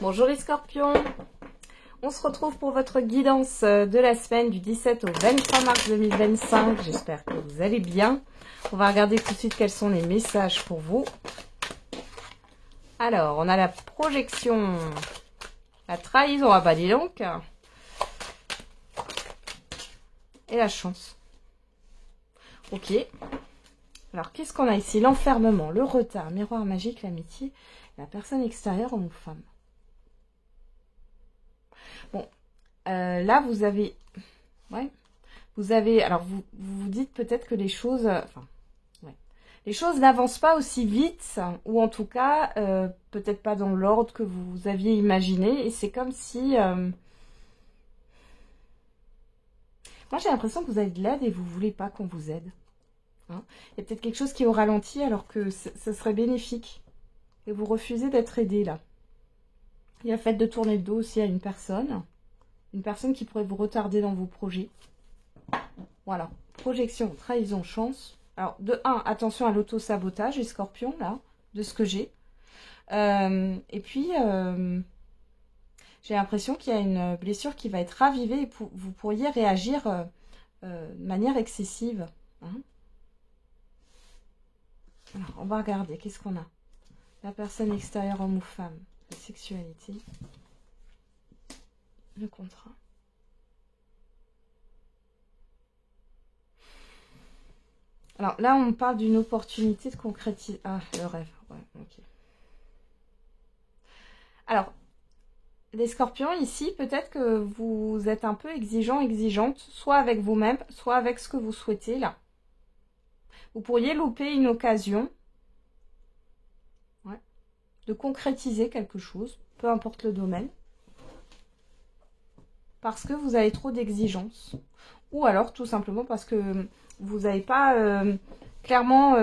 Bonjour les scorpions, on se retrouve pour votre guidance de la semaine du 17 au 23 mars 2025. J'espère que vous allez bien. On va regarder tout de suite quels sont les messages pour vous. Alors, on a la projection, la trahison, ah bah dis donc, et la chance. Ok. Alors, qu'est-ce qu'on a ici? L'enfermement, le retard, miroir magique, l'amitié, la personne extérieure, homme ou femme. Bon, là, vous avez... Ouais. Vous avez... Alors, vous vous dites peut-être que les choses... Enfin, ouais. Les choses n'avancent pas aussi vite, ou en tout cas, peut-être pas dans l'ordre que vous aviez imaginé. Et c'est comme si... Moi, j'ai l'impression que vous avez de l'aide et vous voulez pas qu'on vous aide. Hein, il y a peut-être quelque chose qui est au ralenti alors que ce serait bénéfique. Et vous refusez d'être aidé, là. Il y a le fait de tourner le dos aussi à une personne qui pourrait vous retarder dans vos projets. Voilà, projection, trahison, chance. Alors, de 1, attention à l'auto-sabotage, les scorpions, là, de ce que j'ai. Et puis, j'ai l'impression qu'il y a une blessure qui va être ravivée et vous pourriez réagir de manière excessive. Hein. Alors, on va regarder, qu'est-ce qu'on a? La personne extérieure, homme ou femme, la sexualité, le contrat. Alors là, on parle d'une opportunité de concrétiser. Ah, le rêve. Ouais, ok. Alors, les scorpions, ici, peut-être que vous êtes un peu exigeant, exigeante, soit avec vous-même, soit avec ce que vous souhaitez, là. Vous pourriez louper une occasion de concrétiser quelque chose, peu importe le domaine, parce que vous avez trop d'exigences. Ou alors, tout simplement, parce que vous n'avez pas clairement,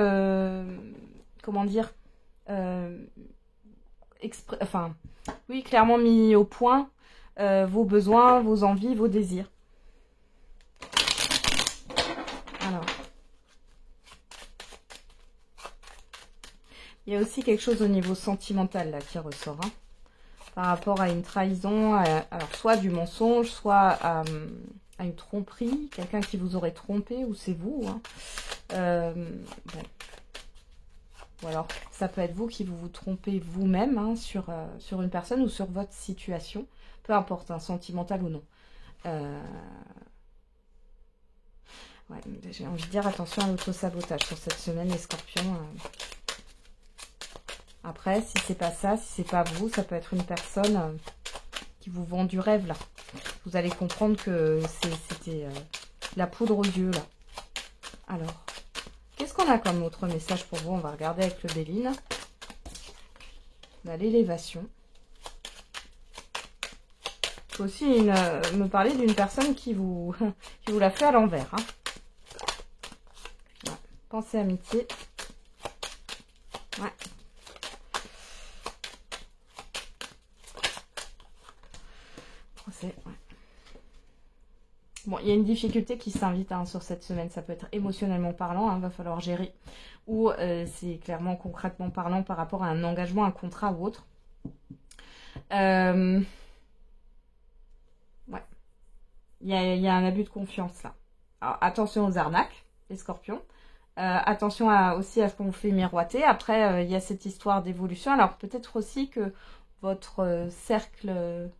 comment dire, enfin, oui, clairement mis au point vos besoins, vos envies, vos désirs. Alors, il y a aussi quelque chose au niveau sentimental là qui ressort, hein, par rapport à une trahison, alors soit du mensonge, soit à une tromperie, quelqu'un qui vous aurait trompé, ou c'est vous. Hein. Bon. Ou alors, ça peut être vous qui vous trompez vous-même hein, sur une personne ou sur votre situation, peu importe, hein, sentimental ou non. Ouais, j'ai envie de dire attention à l'auto-sabotage sur cette semaine, les scorpions. Après, si c'est pas ça, si c'est pas vous, ça peut être une personne qui vous vend du rêve, là. Vous allez comprendre que c'était la poudre aux yeux, là. Alors, qu'est-ce qu'on a comme autre message pour vous? On va regarder avec le Béline. On a l'élévation. Il faut aussi me parler d'une personne qui vous l'a fait à l'envers. Hein. Ouais. Pensée amitié. Ouais. Ouais. Bon, il y a une difficulté qui s'invite hein, sur cette semaine. Ça peut être émotionnellement parlant, il va falloir gérer. Ou c'est clairement concrètement parlant par rapport à un engagement, un contrat ou autre. Ouais. Il y a un abus de confiance là. Alors, attention aux arnaques, les scorpions. Attention aussi à ce qu'on vous fait miroiter. Après, il y a cette histoire d'évolution. Alors, peut-être aussi que votre cercle...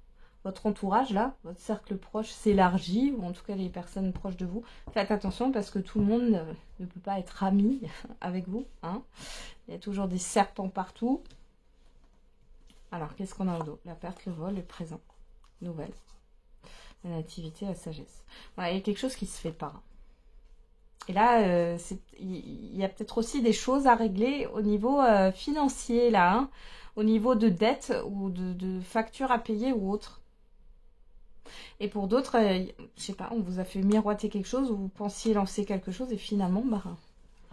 votre entourage, là, votre cercle proche s'élargit, ou en tout cas les personnes proches de vous. Faites attention parce que tout le monde ne peut pas être ami avec vous. Hein. Il y a toujours des serpents partout. Alors, qu'est-ce qu'on a au dos? La perte, le vol, le présent. Nouvelle. La nativité, la sagesse. Voilà, il y a quelque chose qui se fait pas. Et là, il y a peut-être aussi des choses à régler au niveau financier, là. Hein, au niveau de dettes ou de factures à payer ou autre. Et pour d'autres, je sais pas, on vous a fait miroiter quelque chose ou vous pensiez lancer quelque chose et finalement, bah,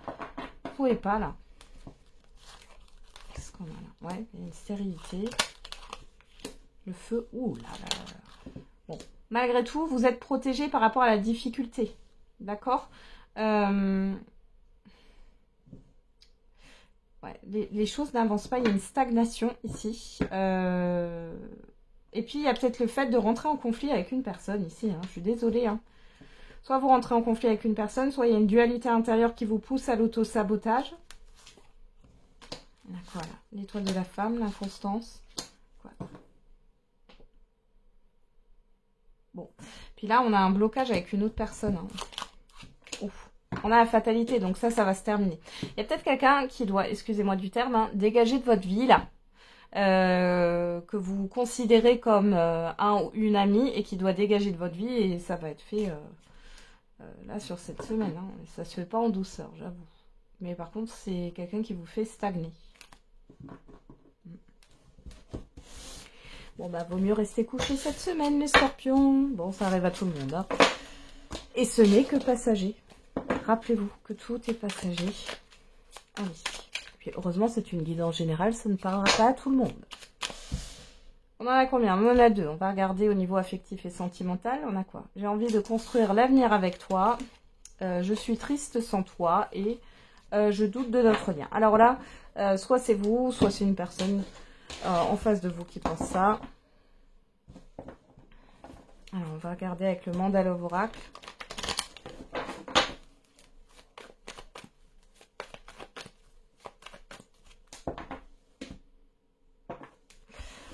vous pouvez pas là. Qu'est-ce qu'on a là? Ouais, il y a une stérilité. Le feu, ouh là là. Bon, malgré tout, vous êtes protégé par rapport à la difficulté. D'accord ouais, les choses n'avancent pas, il y a une stagnation ici. Et puis, il y a peut-être le fait de rentrer en conflit avec une personne ici. Hein. Je suis désolée. Hein. Soit vous rentrez en conflit avec une personne, soit il y a une dualité intérieure qui vous pousse à l'auto-sabotage. Voilà, l'étoile de la femme, l'inconstance. Bon, puis là, on a un blocage avec une autre personne. Hein. Ouf. On a la fatalité, donc ça va se terminer. Il y a peut-être quelqu'un qui doit, excusez-moi du terme, hein, dégager de votre vie, là. Que vous considérez comme un ou une amie et qui doit dégager de votre vie. Et ça va être fait là sur cette semaine. Hein. Ça se fait pas en douceur, j'avoue. Mais par contre, c'est quelqu'un qui vous fait stagner. Bon, bah, vaut mieux rester couché cette semaine, les scorpions. Bon, ça arrive à tout le monde. Hein. Et ce n'est que passager. Rappelez-vous que tout est passager. Allez. Puis, heureusement, c'est une guidance générale. Ça ne parlera pas à tout le monde. On en a combien? On en a 2. On va regarder au niveau affectif et sentimental. On a quoi? J'ai envie de construire l'avenir avec toi. Je suis triste sans toi. Et je doute de notre lien. Alors là, soit c'est vous, soit c'est une personne... en face de vous qui pense ça. Alors, on va regarder avec le mandala of oracle.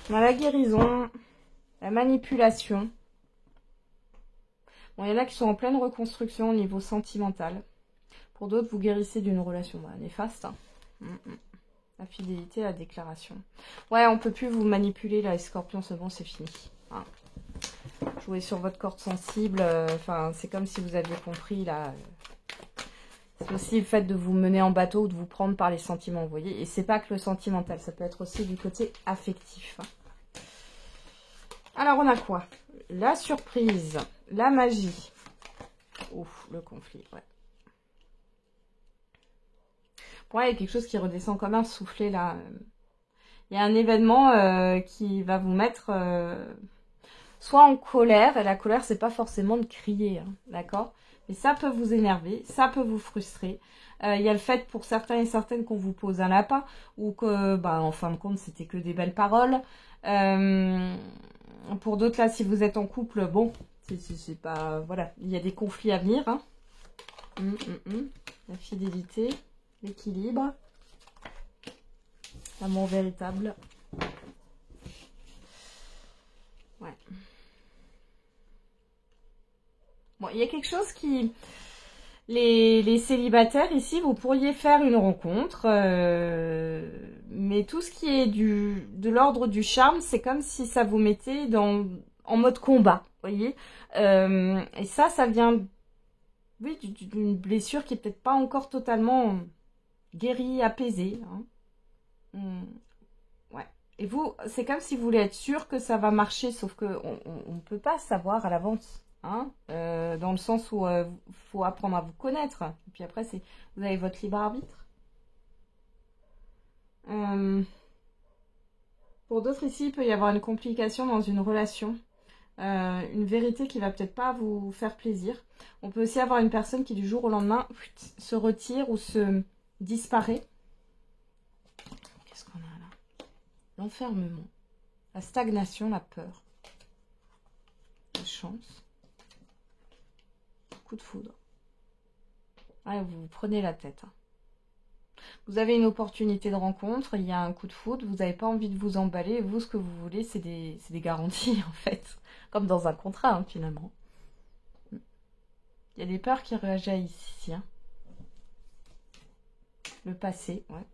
On a la guérison, la manipulation. Bon, il y en a qui sont en pleine reconstruction au niveau sentimental. Pour d'autres, vous guérissez d'une relation néfaste. Hein. La fidélité, la déclaration. Ouais, on peut plus vous manipuler, là, les scorpions, c'est bon, c'est fini. Hein. Jouer sur votre corde sensible, enfin, c'est comme si vous aviez compris, là. C'est aussi le fait de vous mener en bateau ou de vous prendre par les sentiments, vous voyez. Et c'est pas que le sentimental, ça peut être aussi du côté affectif. Hein. Alors, on a quoi? La surprise, la magie. Ouf, le conflit, ouais. Ouais, il y a quelque chose qui redescend comme un soufflet là. Il y a un événement qui va vous mettre soit en colère, et la colère c'est pas forcément de crier, hein, d'accord? Mais ça peut vous énerver, ça peut vous frustrer. Il y a le fait pour certains et certaines qu'on vous pose un lapin, ou que, bah, en fin de compte, c'était que des belles paroles. Pour d'autres là, si vous êtes en couple, bon, c'est pas... Voilà, il y a des conflits à venir. Hein. La fidélité... L'équilibre. L'amour véritable. Ouais. Bon, il y a quelque chose qui... Les célibataires, ici, vous pourriez faire une rencontre. Mais tout ce qui est de l'ordre du charme, c'est comme si ça vous mettait en mode combat. Vous voyez et ça vient... Oui, d'une blessure qui est peut-être pas encore totalement... guéri, apaisé. Hein. Ouais. Et vous, c'est comme si vous voulez être sûr que ça va marcher, sauf que on ne peut pas savoir à l'avance. Hein. Dans le sens où faut apprendre à vous connaître. Et puis après, vous avez votre libre arbitre. Pour d'autres ici, il peut y avoir une complication dans une relation. Une vérité qui va peut-être pas vous faire plaisir. On peut aussi avoir une personne qui du jour au lendemain se retire ou se... disparaît. Qu'est-ce qu'on a là? L'enfermement, la stagnation, la peur, la chance, coup de foudre. Ouais, vous prenez la tête. Hein. Vous avez une opportunité de rencontre, il y a un coup de foudre, vous n'avez pas envie de vous emballer. Vous, ce que vous voulez, c'est des garanties, en fait. Comme dans un contrat, hein, finalement. Il y a des peurs qui réagissent ici. Hein. Le passé, ouais.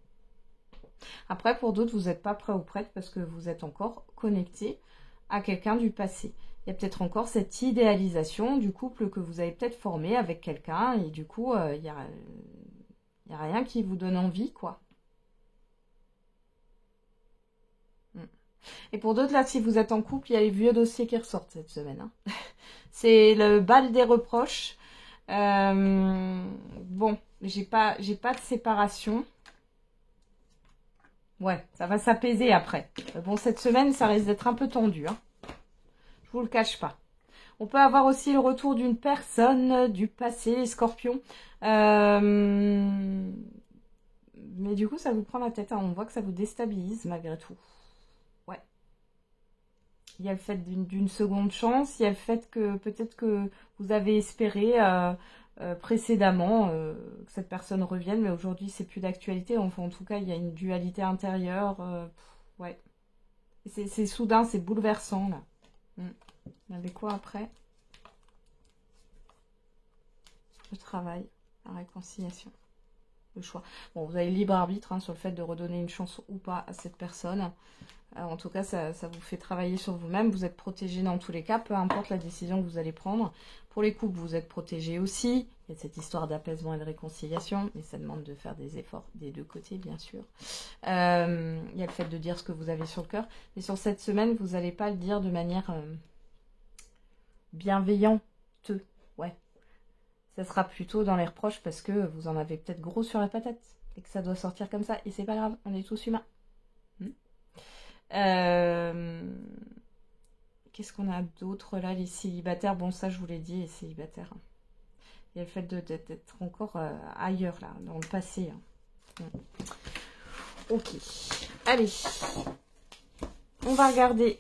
Après, pour d'autres, vous n'êtes pas prêt ou prête parce que vous êtes encore connecté à quelqu'un du passé. Il y a peut-être encore cette idéalisation du couple que vous avez peut-être formé avec quelqu'un et du coup, il n'y a rien qui vous donne envie, quoi. Et pour d'autres, là, si vous êtes en couple, il y a les vieux dossiers qui ressortent cette semaine. Hein. C'est le bal des reproches. Bon, j'ai pas de séparation. Ouais, ça va s'apaiser après. Bon, cette semaine, ça risque d'être un peu tendu. Hein. Je vous le cache pas. On peut avoir aussi le retour d'une personne du passé, Scorpion. Mais du coup, ça vous prend la tête. Hein. On voit que ça vous déstabilise malgré tout. Ouais. il y a le fait d'une seconde chance, il y a le fait que peut-être que vous avez espéré précédemment que cette personne revienne, mais aujourd'hui c'est plus d'actualité. Enfin, en tout cas, il y a une dualité intérieure. Ouais. C'est soudain, c'est bouleversant là. Il y avait quoi après? Le travail, la réconciliation, le choix. Bon, vous avez le libre arbitre hein, sur le fait de redonner une chance ou pas à cette personne. En tout cas, ça vous fait travailler sur vous-même. Vous êtes protégé dans tous les cas, peu importe la décision que vous allez prendre. Pour les couples, vous êtes protégé aussi. Il y a cette histoire d'apaisement et de réconciliation, mais ça demande de faire des efforts des deux côtés, bien sûr. Il y a le fait de dire ce que vous avez sur le cœur. Mais sur cette semaine, vous n'allez pas le dire de manière bienveillante. Ouais. Ça sera plutôt dans les reproches parce que vous en avez peut-être gros sur la patate et que ça doit sortir comme ça. Et c'est pas grave, on est tous humains. Qu'est-ce qu'on a d'autre là, les célibataires? Bon, ça je vous l'ai dit, les célibataires. Il y a le fait d'être encore ailleurs là, dans le passé. Ok, allez, on va regarder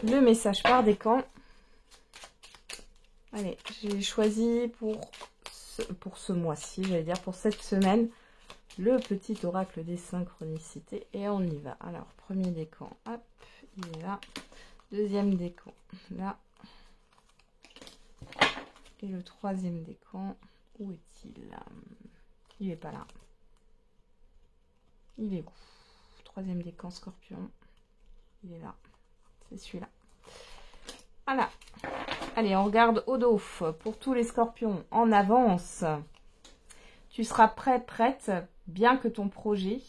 le message par décan. Allez, j'ai choisi pour ce mois-ci, j'allais dire pour cette semaine, le petit oracle des synchronicités. Et on y va. Alors, premier décan, hop, il est là. Deuxième décan, là. Et le troisième décan, où est-il? Il n'est pas là. Il est où? Troisième décan, scorpion. Il est là. C'est celui-là. Voilà. Allez, on regarde Odof. Pour tous les scorpions, en avance. Tu seras prêt, prête, bien que ton projet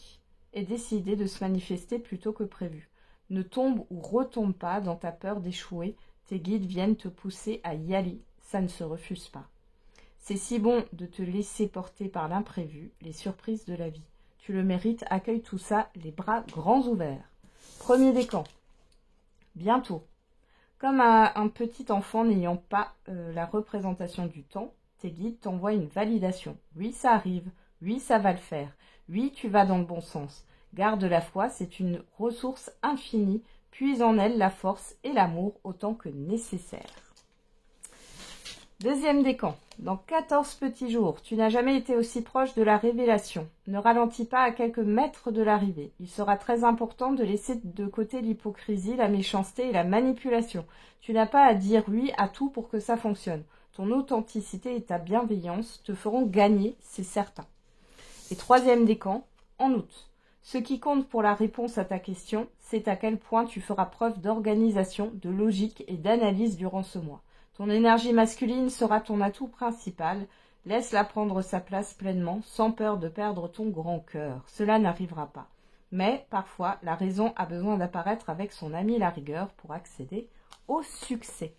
ait décidé de se manifester plus tôt que prévu. Ne tombe ou retombe pas dans ta peur d'échouer. Tes guides viennent te pousser à y aller. Ça ne se refuse pas. C'est si bon de te laisser porter par l'imprévu, les surprises de la vie. Tu le mérites, accueille tout ça, les bras grands ouverts. Premier décan. Bientôt. Comme un petit enfant n'ayant pas la représentation du temps, tes guides t'envoient une validation. Oui, ça arrive. Oui, ça va le faire. Oui, tu vas dans le bon sens. Garde la foi, c'est une ressource infinie. Puise en elle la force et l'amour autant que nécessaire. Deuxième décan. Dans 14 petits jours, tu n'as jamais été aussi proche de la révélation. Ne ralentis pas à quelques mètres de l'arrivée. Il sera très important de laisser de côté l'hypocrisie, la méchanceté et la manipulation. Tu n'as pas à dire oui à tout pour que ça fonctionne. Ton authenticité et ta bienveillance te feront gagner, c'est certain. Et troisième décan, en août. Ce qui compte pour la réponse à ta question, c'est à quel point tu feras preuve d'organisation, de logique et d'analyse durant ce mois. Ton énergie masculine sera ton atout principal. Laisse-la prendre sa place pleinement, sans peur de perdre ton grand cœur. Cela n'arrivera pas. Mais, parfois, la raison a besoin d'apparaître avec son ami la rigueur pour accéder au succès.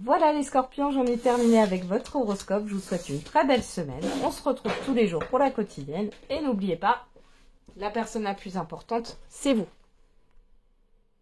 Voilà les scorpions, j'en ai terminé avec votre horoscope. Je vous souhaite une très belle semaine. On se retrouve tous les jours pour la quotidienne. Et n'oubliez pas, la personne la plus importante, c'est vous.